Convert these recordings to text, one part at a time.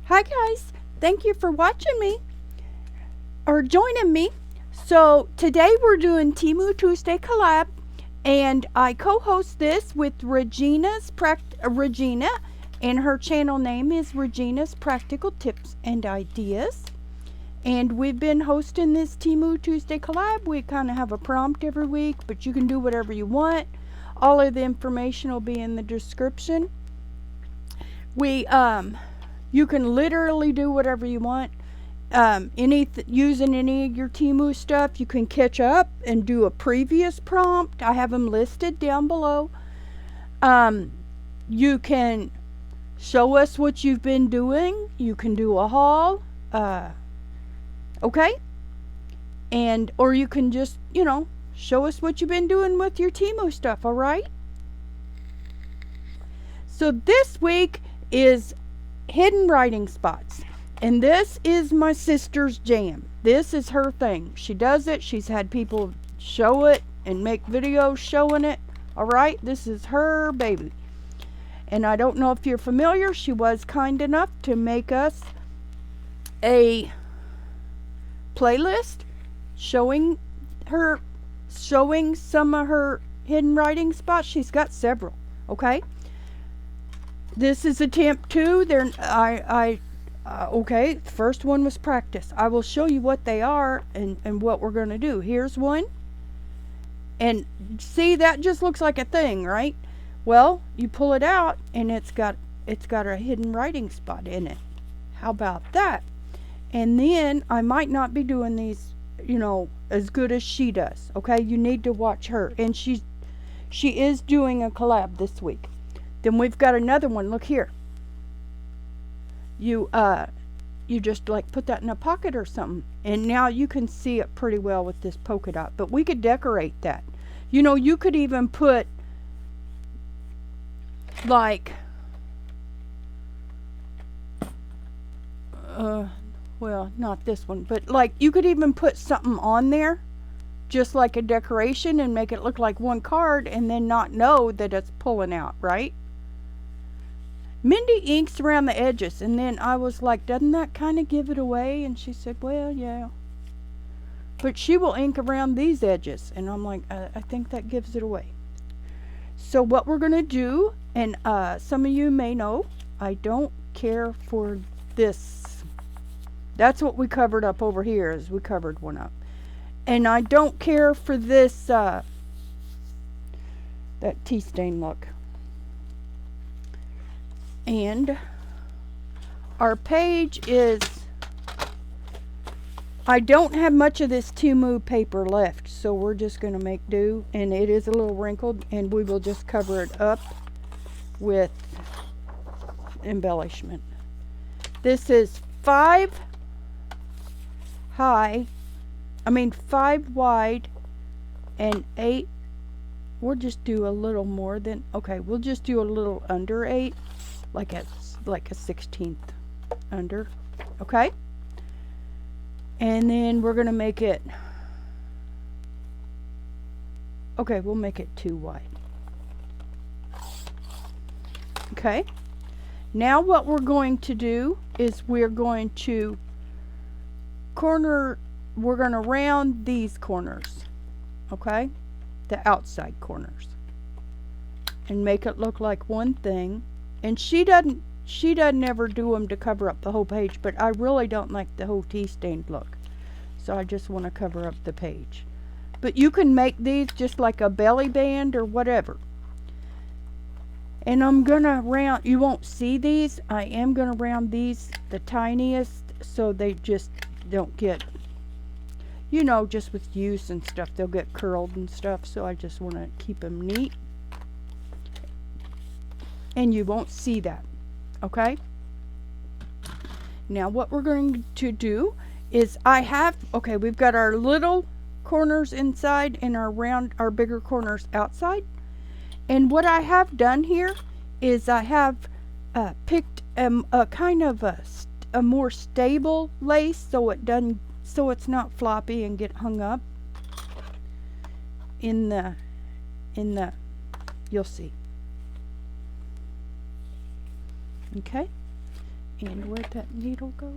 Hi guys, thank you for watching me or joining me. So today we're doing Temu Tuesday collab, and I co-host this with Regina, and her channel name is Regina's Practical Tips and Ideas. And we've been hosting this Temu Tuesday collab. We kind of have a prompt every week, but you can do whatever you want. All of the information will be in the description. You can literally do whatever you want. Using any of your Temu stuff, you can catch up and do a previous prompt. I have them listed down below. You can show us what you've been doing. You can do a haul. Okay? Or you can just, show us what you've been doing with your Temu stuff, alright? So this week is hidden writing spots. And this is my sister's jam. This is her thing. She does it. She's had people show it and make videos showing it. Alright? This is her baby. And I don't know if you're familiar. She was kind enough to make us a playlist showing some of her hidden writing spots. She's got several. Okay? This is attempt 2. Okay, the first one was practice. I will show you what they are and what we're going to do. Here's one. And see, that just looks like a thing, right? Well, you pull it out and it's got a hidden writing spot in it. How about that? And then I might not be doing these, as good as she does. Okay, you need to watch her. And she is doing a collab this week. Then we've got another one. Look here. You just like put that in a pocket or something, and now you can see it pretty well with this polka dot. But we could decorate that. You could even put like well, not this one, but like you could even put something on there just like a decoration and make it look like one card and then not know that it's pulling out, right? Mindy inks around the edges, and then I was like, doesn't that kind of give it away? And she said, well, yeah. But she will ink around these edges, and I'm like, I think that gives it away. So what we're going to do, and some of you may know, I don't care for this. That's what we covered up over here, is we covered one up. And I don't care for this, that tea stain look. And our page is, I don't have much of this Temu paper left, so we're just going to make do, and it is a little wrinkled, and we will just cover it up with embellishment. This is 5 wide and 8. We'll just do a little more than, okay, we'll just do a little under 8. Like a 16th under, okay? And then we're going to make it, okay, we'll make it 2 wide. Okay? Now what we're going to do is we're going to round these corners, okay? The outside corners. And make it look like one thing. And she doesn't ever do them to cover up the whole page, but I really don't like the whole tea stained look. So I just want to cover up the page. But you can make these just like a belly band or whatever. And I'm going to round, you won't see these. I am going to round these the tiniest so they just don't get, just with use and stuff, they'll get curled and stuff. So I just want to keep them neat. And you won't see that, okay? Now what we're going to do is we've got our little corners inside and our bigger corners outside. And what I have done here is I have picked a kind of a more stable lace so it's not floppy and get hung up in the you'll see. Okay, And where'd that needle go?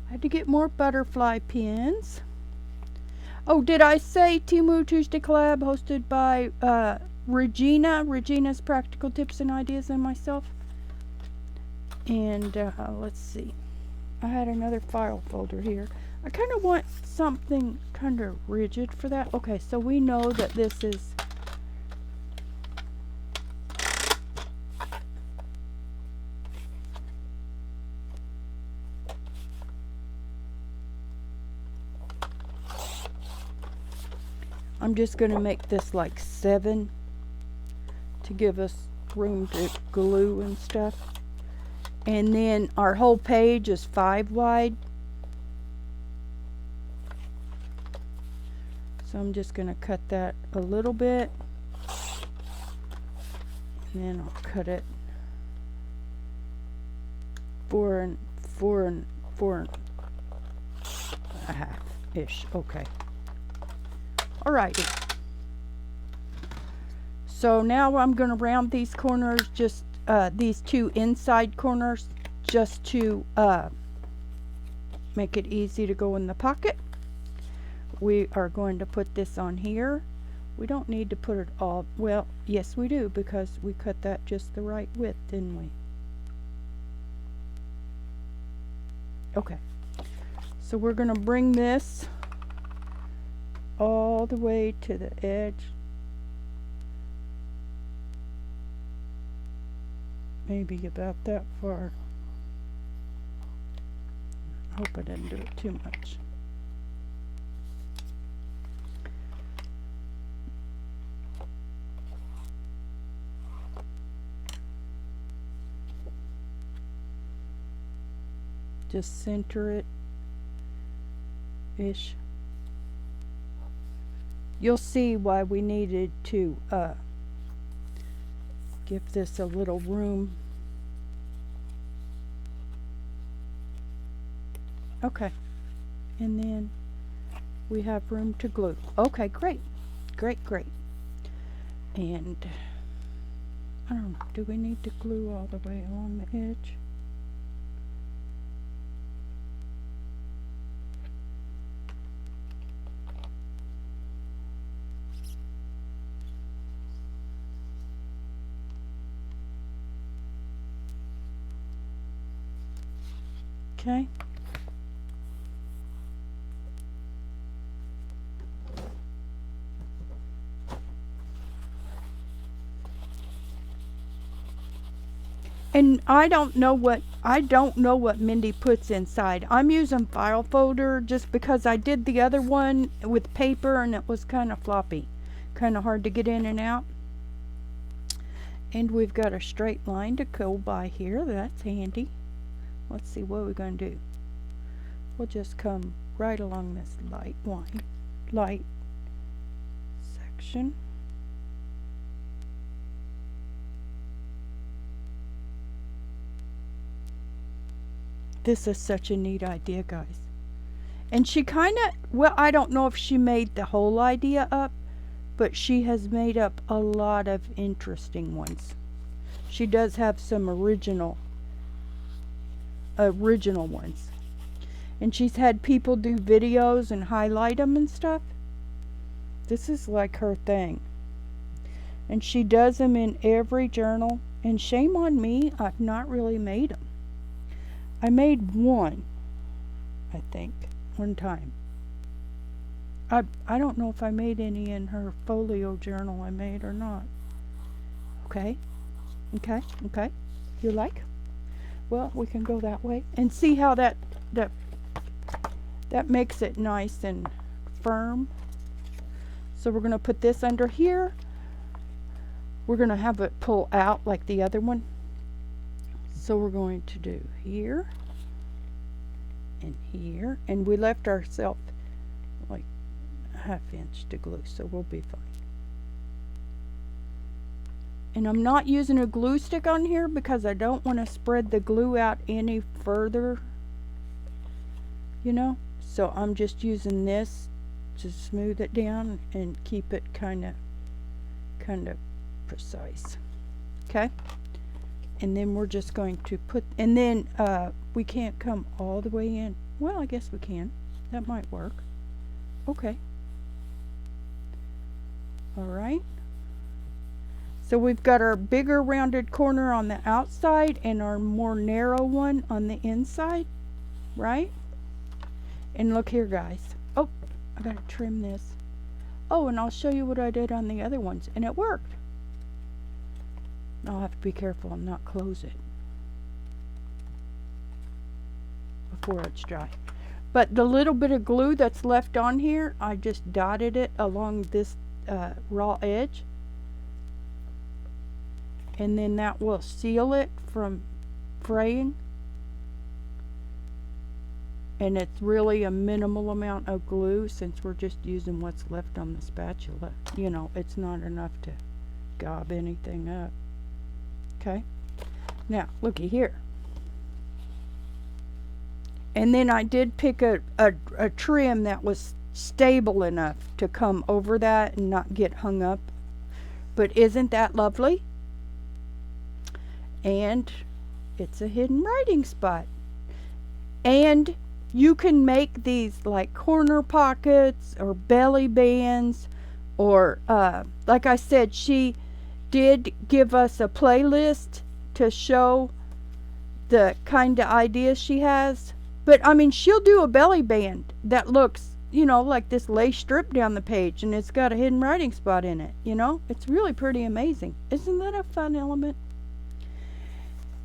I had to get more butterfly pins. Oh, did I say Temu Tuesday Collab hosted by Regina? Regina's Practical Tips and Ideas and myself. And let's see. I had another file folder here. I kind of want something kind of rigid for that. Okay, so we know that this is I'm just going to make this like 7 to give us room to glue and stuff. And then our whole page is 5 wide. So I'm just going to cut that a little bit. And then I'll cut it 4 and 4.5 ish. Okay. Alrighty. So now I'm going to round these corners, just these 2 inside corners, just to make it easy to go in the pocket. We are going to put this on here. We don't need to put it all, well, yes we do, because we cut that just the right width, didn't we? Okay. So we're going to bring this all the way to the edge. Maybe about that far. I hope I didn't do it too much. Just center it ish. You'll see why we needed to give this a little room. Okay, and then we have room to glue. Okay, great, great. And I don't know, do we need to glue all the way on the edge? Okay. And I don't know what Mindy puts inside. I'm using file folder just because I did the other one with paper and it was kind of floppy, kind of hard to get in and out. And we've got a straight line to go by here. That's handy. Let's see, what we're going to do. We'll just come right along this light section. This is such a neat idea, guys. And she kind of, well, I don't know if she made the whole idea up, but she has made up a lot of interesting ones. She does have some original ones. And she's had people do videos and highlight them and stuff. This is like her thing. And she does them in every journal. And shame on me, I've not really made them. I made one, I think, one time. I don't know if I made any in her folio journal I made or not. Okay. You like? Well, we can go that way and see how that makes it nice and firm. So we're going to put this under here. We're going to have it pull out like the other one. So we're going to do here and here, and we left ourselves like a ½ inch to glue, so we'll be fine. And I'm not using a glue stick on here because I don't want to spread the glue out any further, you know. So I'm just using this to smooth it down and keep it kind of precise. Okay. And then we're just going to put, and then we can't come all the way in. Well, I guess we can. That might work. Okay. All right. So we've got our bigger rounded corner on the outside and our more narrow one on the inside, right? And look here, guys. Oh, I gotta trim this. Oh, and I'll show you what I did on the other ones, and it worked. I'll have to be careful and not close it before it's dry. But the little bit of glue that's left on here, I just dotted it along this raw edge. And then that will seal it from fraying. And it's really a minimal amount of glue since we're just using what's left on the spatula. You know, it's not enough to gob anything up. Okay, now looky here. And then I did pick a trim that was stable enough to come over that and not get hung up. But isn't that lovely? And it's a hidden writing spot. And you can make these like corner pockets or belly bands, or like I said, she did give us a playlist to show the kind of ideas she has. But I mean, she'll do a belly band that looks, you know, like this lace strip down the page, and it's got a hidden writing spot in it. You know, it's really pretty amazing. Isn't that a fun element?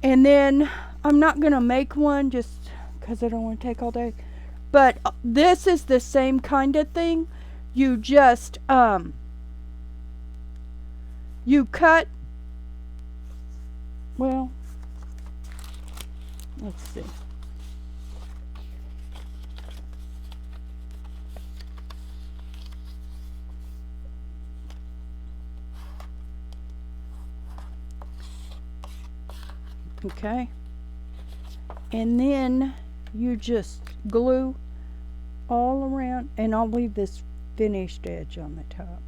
And then I'm not gonna make one just because I don't want to take all day, but this is the same kind of thing. You just you cut, well, let's see. Okay. And then you just glue all around, and I'll leave this finished edge on the top.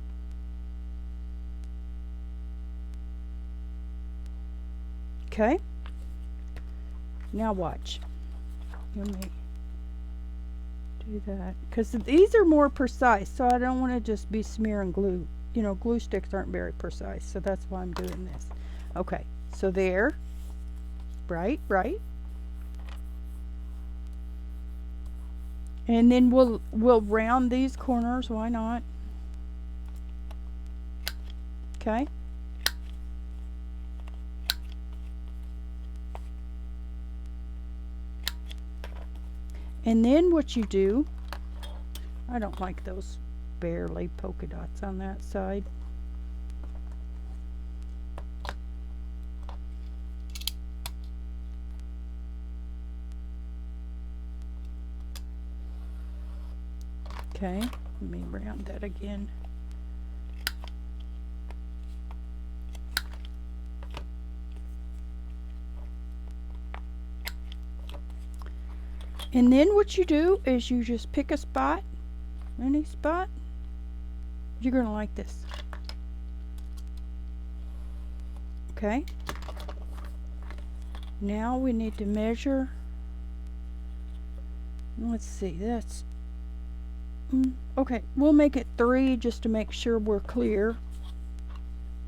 Okay, now watch. Let me do that because these are more precise, so I don't want to just be smearing glue. You know, glue sticks aren't very precise, so that's why I'm doing this. Okay, so there, right. And then we'll round these corners, why not? Okay. And then what you do, I don't like those barely polka dots on that side. Okay, let me round that again. And then what you do is you just pick a spot, any spot. You're gonna like this. Okay. Now we need to measure. Let's see, that's okay, we'll make it 3 just to make sure we're clear.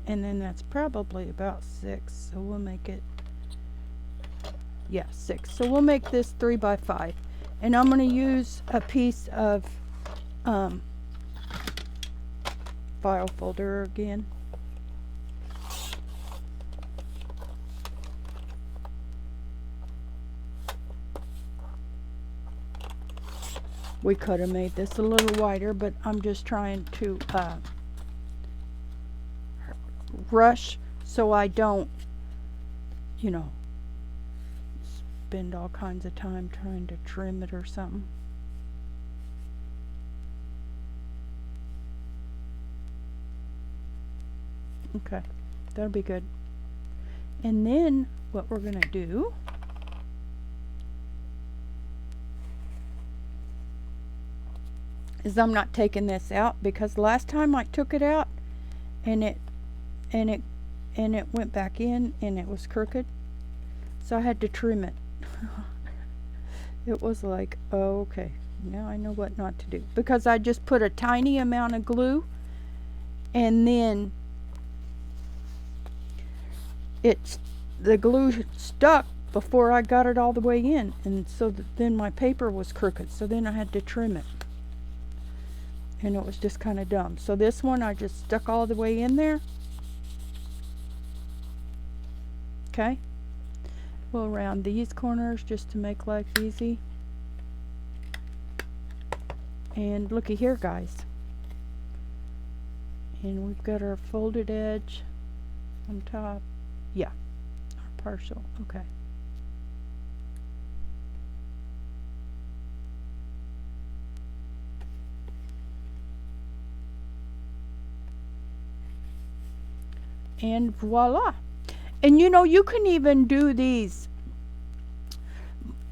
And then that's probably about 6, so we'll make it, yeah, 6. So we'll make this 3 by 5. And I'm going to use a piece of file folder again. We could have made this a little wider, but I'm just trying to rush so I don't, you know, spend all kinds of time trying to trim it or something. Okay, that'll be good. And then what we're gonna do is I'm not taking this out because last time I took it out and it went back in and it was crooked. So I had to trim it. It was like, oh, okay, now I know what not to do. Because I just put a tiny amount of glue, and then the glue stuck before I got it all the way in, and so then my paper was crooked, so then I had to trim it. And it was just kind of dumb. So this one I just stuck all the way in there. Okay. We'll round these corners just to make life easy. And looky here, guys. And we've got our folded edge on top. Yeah, our partial. Okay. And voila. And you know, you can even do these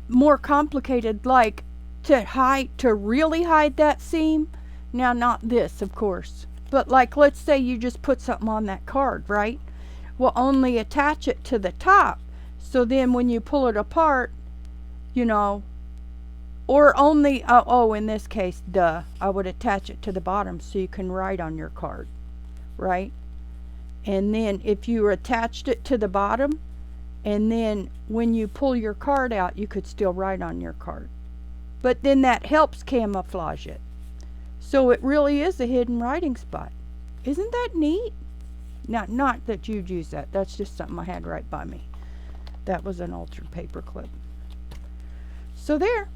more complicated, like to really hide that seam. Now, not this, of course, but like, let's say you just put something on that card, right? Well, only attach it to the top, so then when you pull it apart, you know, or only, oh, in this case, I would attach it to the bottom so you can write on your card, right? And then if you attached it to the bottom, and then when you pull your card out, you could still write on your card. But then that helps camouflage it. So it really is a hidden writing spot. Isn't that neat? Not that you'd use that. That's just something I had right by me. That was an altered paper clip. So there.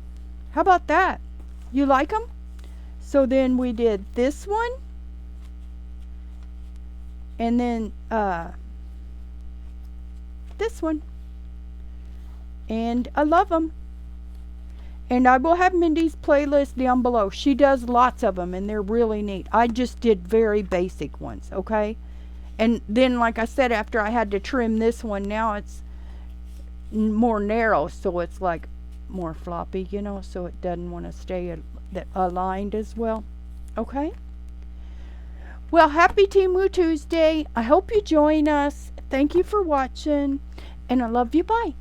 How about that? You like them? So then we did this one. And then this one. And I love them. And I will have Mindy's playlist down below. She does lots of them, and they're really neat. I just did very basic ones, okay? And then, like I said, after I had to trim this one, now it's more narrow, so it's like more floppy, you know, so it doesn't want to stay aligned as well. Okay? Well, happy Temu Tuesday. I hope you join us. Thank you for watching, and I love you. Bye.